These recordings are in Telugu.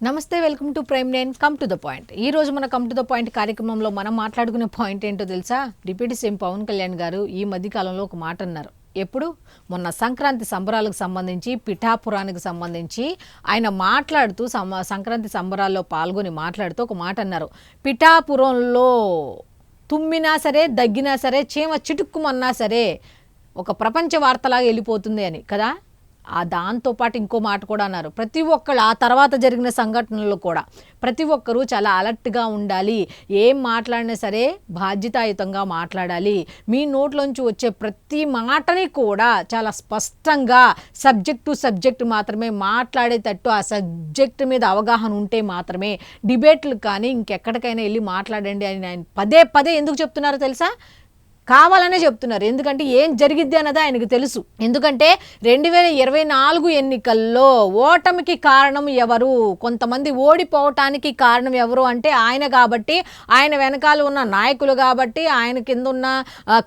నమస్తే welcome to prime nine come to the point. ఈ రోజు మన కమ్ టు ద పాయింట్ కార్యక్రమంలో మనం మాట్లాడుకునే పాయింట్ ఏంటో తెలుసా? డిప్యూటీ సీఎం పవన్ కళ్యాణ్ గారు ఈ మధ్య కాలంలో ఒక మాట అన్నారు. ఎప్పుడు మొన్న సంక్రాంతి సంబరాలకు సంబంధించి పిఠాపురానికి సంబంధించి ఆయన మాట్లాడుతూ సంక్రాంతి సంబరాల్లో పాల్గొని మాట్లాడుతూ ఒక మాట అన్నారు. పిఠాపురంలో తుమ్మినా సరే దగ్గినా సరే చీమ చిటుక్కుమన్నా సరే ఒక ప్రపంచ వార్తలాగా వెళ్ళిపోతుంది అని కదా. దాంతోపాటు ఇంకో మాట కూడా అన్నారు. ప్రతి ఒక్కళ్ళు ఆ తర్వాత జరిగిన సంఘటనలు కూడా ప్రతి ఒక్కరూ చాలా అలర్ట్గా ఉండాలి. ఏం మాట్లాడినా సరే బాధ్యతాయుతంగా మాట్లాడాలి. మీ నోట్లోంచి వచ్చే ప్రతి మాటని కూడా చాలా స్పష్టంగా సబ్జెక్ట్ టు సబ్జెక్ట్ మాత్రమే మాట్లాడేటట్టు, ఆ సబ్జెక్ట్ మీద అవగాహన ఉంటే మాత్రమే డిబేట్లు కానీ ఇంకెక్కడికైనా వెళ్ళి మాట్లాడండి అని ఆయన పదే పదే ఎందుకు చెప్తున్నారో తెలుసా? కావాలనే చెప్తున్నారు. ఎందుకంటే ఏం జరిగిద్ది అన్నది ఆయనకు తెలుసు. ఎందుకంటే 2024 ఎన్నికల్లో ఓటమికి కారణం ఎవరు, కొంతమంది ఓడిపోవటానికి కారణం ఎవరు అంటే ఆయన కాబట్టి, ఆయన వెనకాల ఉన్న నాయకులు కాబట్టి, ఆయన కింద ఉన్న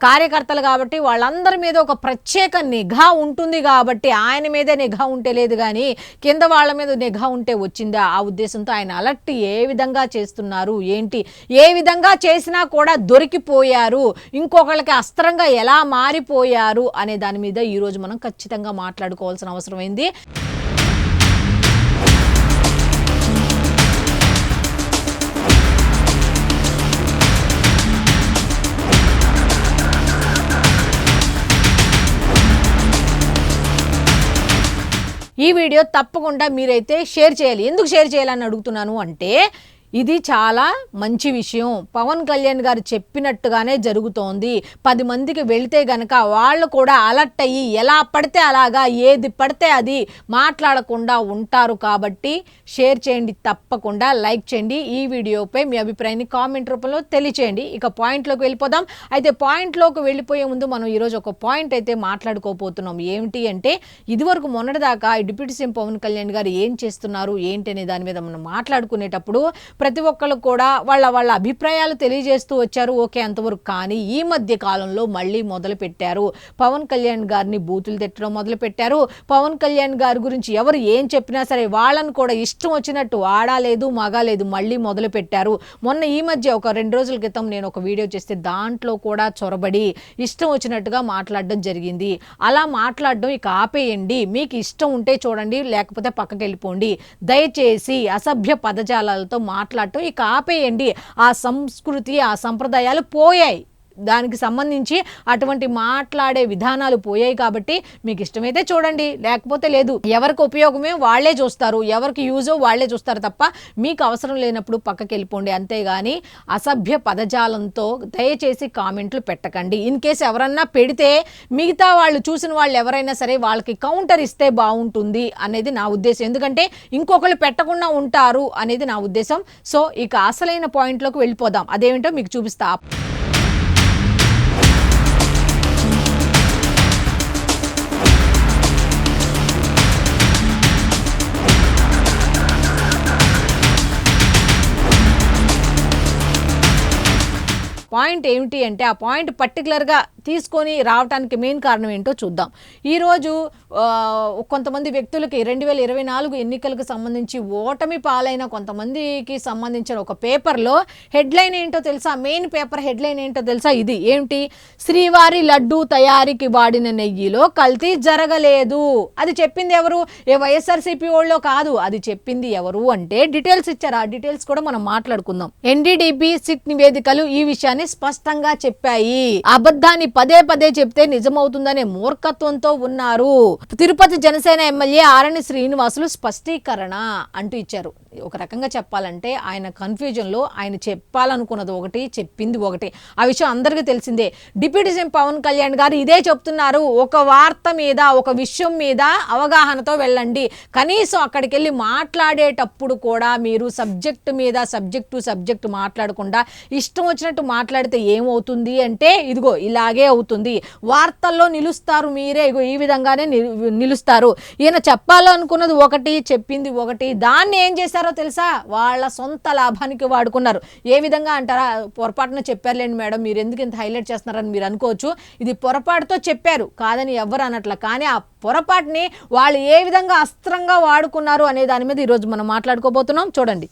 కార్యకర్తలు కాబట్టి వాళ్ళందరి మీద ఒక ప్రత్యేక నిఘా ఉంటుంది కాబట్టి ఆయన మీదే నిఘా ఉంటే లేదు కానీ కింద వాళ్ళ మీద నిఘా ఉంటే వచ్చిందా? ఆ ఉద్దేశంతో ఆయన అలర్ట్ ఏ విధంగా చేస్తున్నారు ఏంటి, ఏ విధంగా చేసినా కూడా దొరికిపోయారు, ఇంకొకళ్ళకి అస్త్రంగా ఎలా మారిపోయారు అనే దాని మీద ఈరోజు మనం ఖచ్చితంగా మాట్లాడుకోవాల్సిన అవసరం అయింది. ఈ వీడియో తప్పకుండా మీరైతే షేర్ చేయాలి. ఎందుకు షేర్ చేయాలని అడుగుతున్నాను అంటే ఇది చాలా మంచి విషయం. పవన్ కళ్యాణ్ గారు చెప్పినట్టుగానే జరుగుతోంది. 10 మందికి వెళితే గనక వాళ్ళు కూడా అలర్ట్ అయ్యి ఎలా పడితే అలాగా ఏది పడితే అది మాట్లాడకుండా ఉంటారు. కాబట్టి షేర్ చేయండి, తప్పకుండా లైక్ చేయండి. ఈ వీడియోపై మీ అభిప్రాయాన్ని కామెంట్ రూపంలో తెలియచేయండి. ఇక పాయింట్లోకి వెళ్ళిపోదాం. అయితే పాయింట్లోకి వెళ్ళిపోయే ముందు మనం ఈరోజు ఒక పాయింట్ అయితే మాట్లాడుకోబోతున్నాం. ఏమిటి అంటే ఇదివరకు మొన్నటిదాకా డిప్యూటీ సీఎం పవన్ కళ్యాణ్ గారు ఏం చేస్తున్నారు ఏంటి అనే దాని మీద మనం మాట్లాడుకునేటప్పుడు ప్రతి ఒక్కళ్ళు కూడా వాళ్ళ అభిప్రాయాలు తెలియజేస్తూ వచ్చారు. ఓకే, అంతవరకు. కానీ ఈ మధ్య కాలంలో మళ్ళీ మొదలు పెట్టారు. పవన్ కళ్యాణ్ గారిని బూతులు తిట్టడం మొదలు పెట్టారు. పవన్ కళ్యాణ్ గారి గురించి ఎవరు ఏం చెప్పినా సరే వాళ్ళని కూడా ఇష్టం వచ్చినట్టు ఆడాలేదు మగాలేదు మళ్ళీ మొదలు పెట్టారు. మొన్న ఈ మధ్య ఒక 2 రోజుల క్రితం నేను ఒక వీడియో చేస్తే దాంట్లో కూడా చొరబడి ఇష్టం వచ్చినట్టుగా మాట్లాడడం జరిగింది. అలా మాట్లాడడం ఇక ఆపేయండి. మీకు ఇష్టం ఉంటే చూడండి, లేకపోతే పక్కకి వెళ్ళిపోండి. దయచేసి అసభ్య పదజాలాలతో మాట్లాడటం ఇక ఆపేయండి. ఆ సంస్కృతి, ఆ సంప్రదాయాలు పోయాయి. దానికి సంబంధించి అటువంటి మాట్లాడే విధానాలు పోయాయి. కాబట్టి మీకు ఇష్టమైతే చూడండి, లేకపోతే లేదు. ఎవరికి ఉపయోగమే వాళ్ళే చూస్తారు, ఎవరికి యూజో వాళ్ళే చూస్తారు తప్ప మీకు అవసరం లేనప్పుడు పక్కకి వెళ్ళిపోండి. అంతేగాని అసభ్య పదజాలంతో దయచేసి కామెంట్లు పెట్టకండి. ఇన్ కేసు ఎవరన్నా పెడితే మిగతా వాళ్ళు చూసిన వాళ్ళు ఎవరైనా సరే వాళ్ళకి కౌంటర్ ఇస్తే బాగుంటుంది అనేది నా ఉద్దేశం. ఎందుకంటే ఇంకొకళ్ళు పెట్టకుండా ఉంటారు అనేది నా ఉద్దేశం. సో ఇక అసలైన పాయింట్లోకి వెళ్ళిపోదాం. అదేమిటో మీకు చూపిస్తా. పాయింట్ ఏమిటి అంటే ఆ పాయింట్ పర్టికులర్గా తీసుకొని రావడానికి మెయిన్ కారణం ఏంటో చూద్దాం. ఈరోజు కొంతమంది వ్యక్తులకి 2024 ఎన్నికలకు సంబంధించి ఓటమి పాలైన కొంతమందికి సంబంధించిన ఒక పేపర్లో హెడ్లైన్ ఏంటో తెలుసా? మెయిన్ పేపర్ హెడ్లైన్ ఏంటో తెలుసా? ఇది ఏమిటి? శ్రీవారి లడ్డూ తయారీకి వాడిన నెయ్యిలో కల్తీ జరగలేదు. అది చెప్పింది ఎవరు? ఏ వైఎస్ఆర్సీపీ వాళ్ళో కాదు. అది చెప్పింది ఎవరు అంటే డీటెయిల్స్ ఇచ్చారు. ఆ డీటెయిల్స్ కూడా మనం మాట్లాడుకుందాం. ఎన్డీడీపీ సిట్ నివేదికలు ఈ విషయాన్ని స్పష్టంగా చెప్పాయి. అబద్ధాన్ని పదే పదే చెప్తే నిజమవుతుందనే మూర్ఖత్వంతో ఉన్నారు. తిరుపతి జనసేన ఎమ్మెల్యే ఆరణి శ్రీనివాసులు స్పష్టీకరణ అంటూ ఇచ్చారు. ఒక రకంగా చెప్పాలంటే ఆయన కన్ఫ్యూజన్లో ఆయన చెప్పాలనుకున్నది ఒకటి, చెప్పింది ఒకటి. ఆ విషయం అందరికీ తెలిసిందే. డిప్యూటీ సీఎం పవన్ కళ్యాణ్ గారు ఇదే చెప్తున్నారు. ఒక వార్త మీద, ఒక విషయం మీద అవగాహనతో వెళ్ళండి. కనీసం అక్కడికి వెళ్ళి మాట్లాడేటప్పుడు కూడా మీరు సబ్జెక్టు మీద సబ్జెక్టు మాట్లాడకుండా ఇష్టం వచ్చినట్టు మాట్లాడితే ఏమవుతుంది అంటే ఇదిగో ఇలాగే అవుతుంది, వార్తల్లో నిలుస్తారు మీరే, ఇగో ఈ విధంగానే నిలుస్తారు. ఈయన చెప్పాలనుకున్నది ఒకటి, చెప్పింది ఒకటి, దాన్ని ఏం చేశారో తెలుసా, వాళ్ళ సొంత లాభానికి వాడుకున్నారు. ఏ విధంగా అంటారా, పొరపాటున చెప్పారులేండి మేడం, మీరు ఎందుకు ఇంత హైలైట్ చేస్తున్నారని మీరు అనుకోవచ్చు. ఇది పొరపాటుతో చెప్పారు కాదని ఎవ్వరు అనట్ల, కానీ ఆ పొరపాటుని వాళ్ళు ఏ విధంగా అస్త్రంగా వాడుకున్నారు అనే దాని మీద ఈరోజు మనం మాట్లాడుకోబోతున్నాం. చూడండి.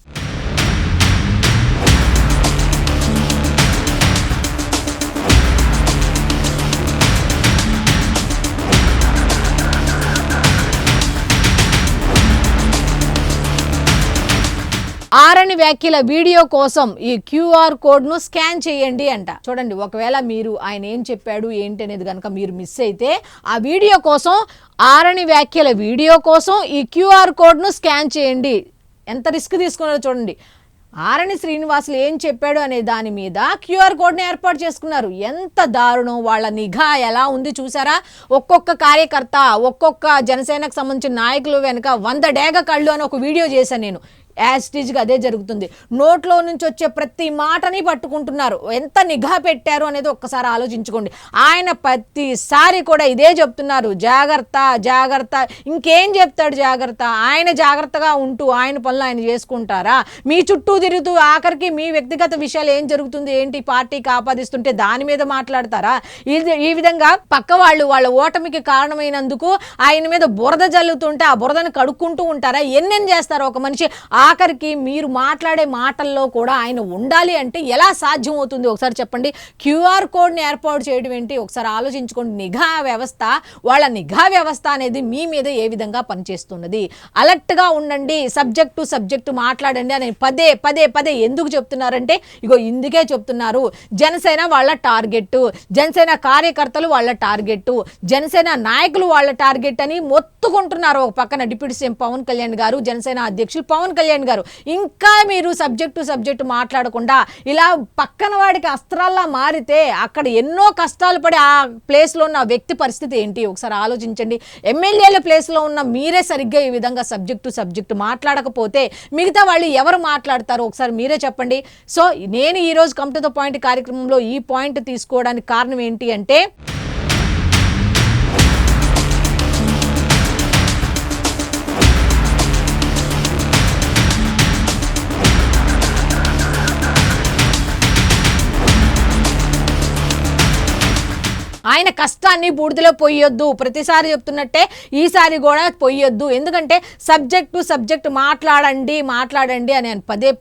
ఆరణి వ్యాఖ్యల వీడియో కోసం ఈ క్యూఆర్ కోడ్ను స్కాన్ చేయండి అంట. చూడండి, ఒకవేళ మీరు ఆయన ఏం చెప్పాడు ఏంటి అనేది కనుక మీరు మిస్ అయితే ఆ వీడియో కోసం, ఆరణి వ్యాఖ్యల వీడియో కోసం ఈ క్యూఆర్ కోడ్ను స్కాన్ చేయండి. ఎంత రిస్క్ తీసుకున్నారో చూడండి. ఆరణి శ్రీనివాసులు ఏం చెప్పాడు అనే దాని మీద క్యూఆర్ కోడ్ని ఏర్పాటు చేసుకున్నారు. ఎంత దారుణం, వాళ్ళ నిఘా ఎలా ఉంది చూసారా. ఒక్కొక్క కార్యకర్త, ఒక్కొక్క జనసేనకు సంబంధించిన నాయకులు వెనుక 100 డేగ కళ్ళు అని ఒక వీడియో చేశాను నేను. యాజ్ టీజ్గా అదే జరుగుతుంది. నోట్లో నుంచి వచ్చే ప్రతి మాటని పట్టుకుంటున్నారు. ఎంత నిఘా పెట్టారు అనేది ఒక్కసారి ఆలోచించుకోండి. ఆయన ప్రతిసారి కూడా ఇదే చెప్తున్నారు, జాగ్రత్త జాగ్రత్త. ఇంకేం చెప్తాడు జాగ్రత్త? ఆయన జాగ్రత్తగా ఉంటూ ఆయన పనులు ఆయన చేసుకుంటారా? మీ చుట్టూ తిరుగుతూ ఆఖరికి మీ వ్యక్తిగత విషయాలు ఏం జరుగుతుంది ఏంటి పార్టీకి ఆపాదిస్తుంటే దాని మీద మాట్లాడతారా? ఈ విధంగా పక్క వాళ్ళ ఓటమికి కారణమైనందుకు ఆయన మీద బురద జల్లుతుంటే ఆ బురదను కడుక్కుంటూ ఉంటారా? ఎన్నెన్ని చేస్తారు ఒక మనిషి? ఆఖరికి మీరు మాట్లాడే మాటల్లో కూడా ఆయన ఉండాలి అంటే ఎలా సాధ్యం అవుతుంది ఒకసారి చెప్పండి. క్యూఆర్ కోడ్ని ఏర్పాటు చేయడం ఏంటి ఒకసారి ఆలోచించుకోండి. నిఘా వ్యవస్థ, వాళ్ళ నిఘా వ్యవస్థ అనేది మీ మీద ఏ విధంగా పనిచేస్తున్నది. అలర్ట్గా ఉండండి, సబ్జెక్టు మాట్లాడండి అని పదే ఎందుకు చెప్తున్నారంటే ఇగో ఇందుకే చెప్తున్నారు. జనసేన వాళ్ళ టార్గెట్, జనసేన కార్యకర్తలు వాళ్ళ టార్గెట్, జనసేన నాయకులు వాళ్ళ టార్గెట్ అని మొత్తుకుంటున్నారు. ఒక పక్కన డిప్యూటీ సీఎం పవన్ కళ్యాణ్ గారు, జనసేన అధ్యక్షులు పవన్ కళ్యాణ్ గారు. ఇంకా మీరు సబ్జెక్టు మాట్లాడకుండా ఇలా పక్కన వాడికి అస్త్రాల్లా మారితే అక్కడ ఎన్నో కష్టాలు పడి ఆ ప్లేస్లో ఉన్న వ్యక్తి పరిస్థితి ఏంటి ఒకసారి ఆలోచించండి. ఎమ్మెల్యేల ప్లేస్లో ఉన్న మీరే సరిగ్గా ఈ విధంగా సబ్జెక్టు మాట్లాడకపోతే మిగతా వాళ్ళు ఎవరు మాట్లాడతారు ఒకసారి మీరే చెప్పండి. సో నేను ఈరోజు కమ్ టు ద పాయింట్ కార్యక్రమంలో ఈ పాయింట్ తీసుకోవడానికి కారణం ఏంటి అంటే ఆయన కష్టాన్ని బూడిదలో పొయ్యొద్దు. ప్రతిసారి చెప్తున్నట్టే ఈసారి కూడా పొయ్యొద్దు. ఎందుకంటే సబ్జెక్టు మాట్లాడండి అని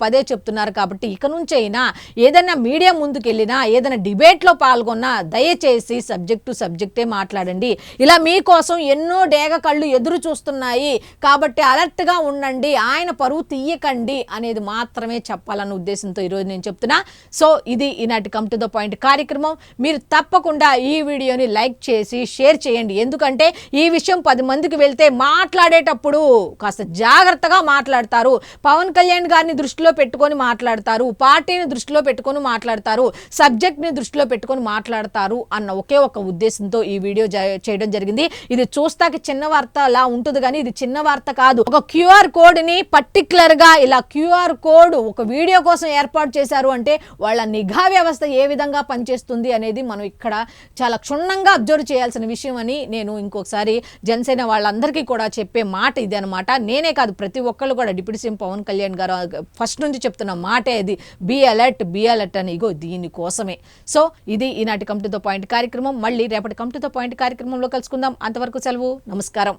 పదే చెప్తున్నారు. కాబట్టి ఇక నుంచి అయినా ఏదైనా మీడియా ముందుకెళ్ళినా, ఏదైనా డిబేట్లో పాల్గొన్నా దయచేసి సబ్జెక్టే మాట్లాడండి. ఇలా మీకోసం ఎన్నో డేగ కళ్ళు ఎదురు చూస్తున్నాయి కాబట్టి అలర్ట్గా ఉండండి, ఆయన పరువు తీయకండి అనేది మాత్రమే చెప్పాలన్న ఉద్దేశంతో ఈరోజు నేను చెప్తున్నా. సో ఇది ఈనాటి కమ్ టు ద పాయింట్ కార్యక్రమం. మీరు తప్పకుండా ఈ వీడియోని లైక్ చేసి షేర్ చేయండి. ఎందుకంటే ఈ విషయం 10 మందికి వెళ్తే మాట్లాడేటప్పుడు కాస్త జాగ్రత్తగా మాట్లాడతారు. పవన్ కళ్యాణ్ గారిని దృష్టిలో పెట్టుకొని మాట్లాడతారు, పార్టీని దృష్టిలో పెట్టుకొని మాట్లాడతారు, సబ్జెక్ట్ని దృష్టిలో పెట్టుకొని మాట్లాడతారు అన్న ఒకే ఒక ఉద్దేశంతో ఈ వీడియో చేయడం జరిగింది. ఇది చూస్తాకి చిన్న వార్త అలా ఉంటుంది కానీ ఇది చిన్న వార్త కాదు. ఒక క్యూఆర్ కోడ్ని పర్టికులర్గా ఇలా క్యూఆర్ కోడ్ ఒక వీడియో కోసం ఏర్పాటు చేశారు అంటే వాళ్ళ నిఘా వ్యవస్థ ఏ విధంగా పనిచేస్తుంది అనేది మనం ఇక్కడ చాలా క్షుణ్ణంగా అబ్జర్వ్ చేయాల్సిన విషయం అని నేను ఇంకొకసారి జనసేన వాళ్ళందరికీ కూడా చెప్పే మాట ఇది అనమాట. నేనే కాదు, ప్రతి ఒక్కళ్ళు కూడా డిప్యూటీ సీఎం పవన్ కళ్యాణ్ గారు ఫస్ట్ నుంచి చెప్తున్న మాటే ఇది, బీ అలర్ట్ అని. ఇగో దీనికోసమే. సో ఇది ఈనాటి కమ్ టు ద పాయింట్ కార్యక్రమం. మళ్ళీ రేపటి కమ్ టు ద పాయింట్ కార్యక్రమంలో కలుసుకుందాం. అంతవరకు సెలవు, నమస్కారం.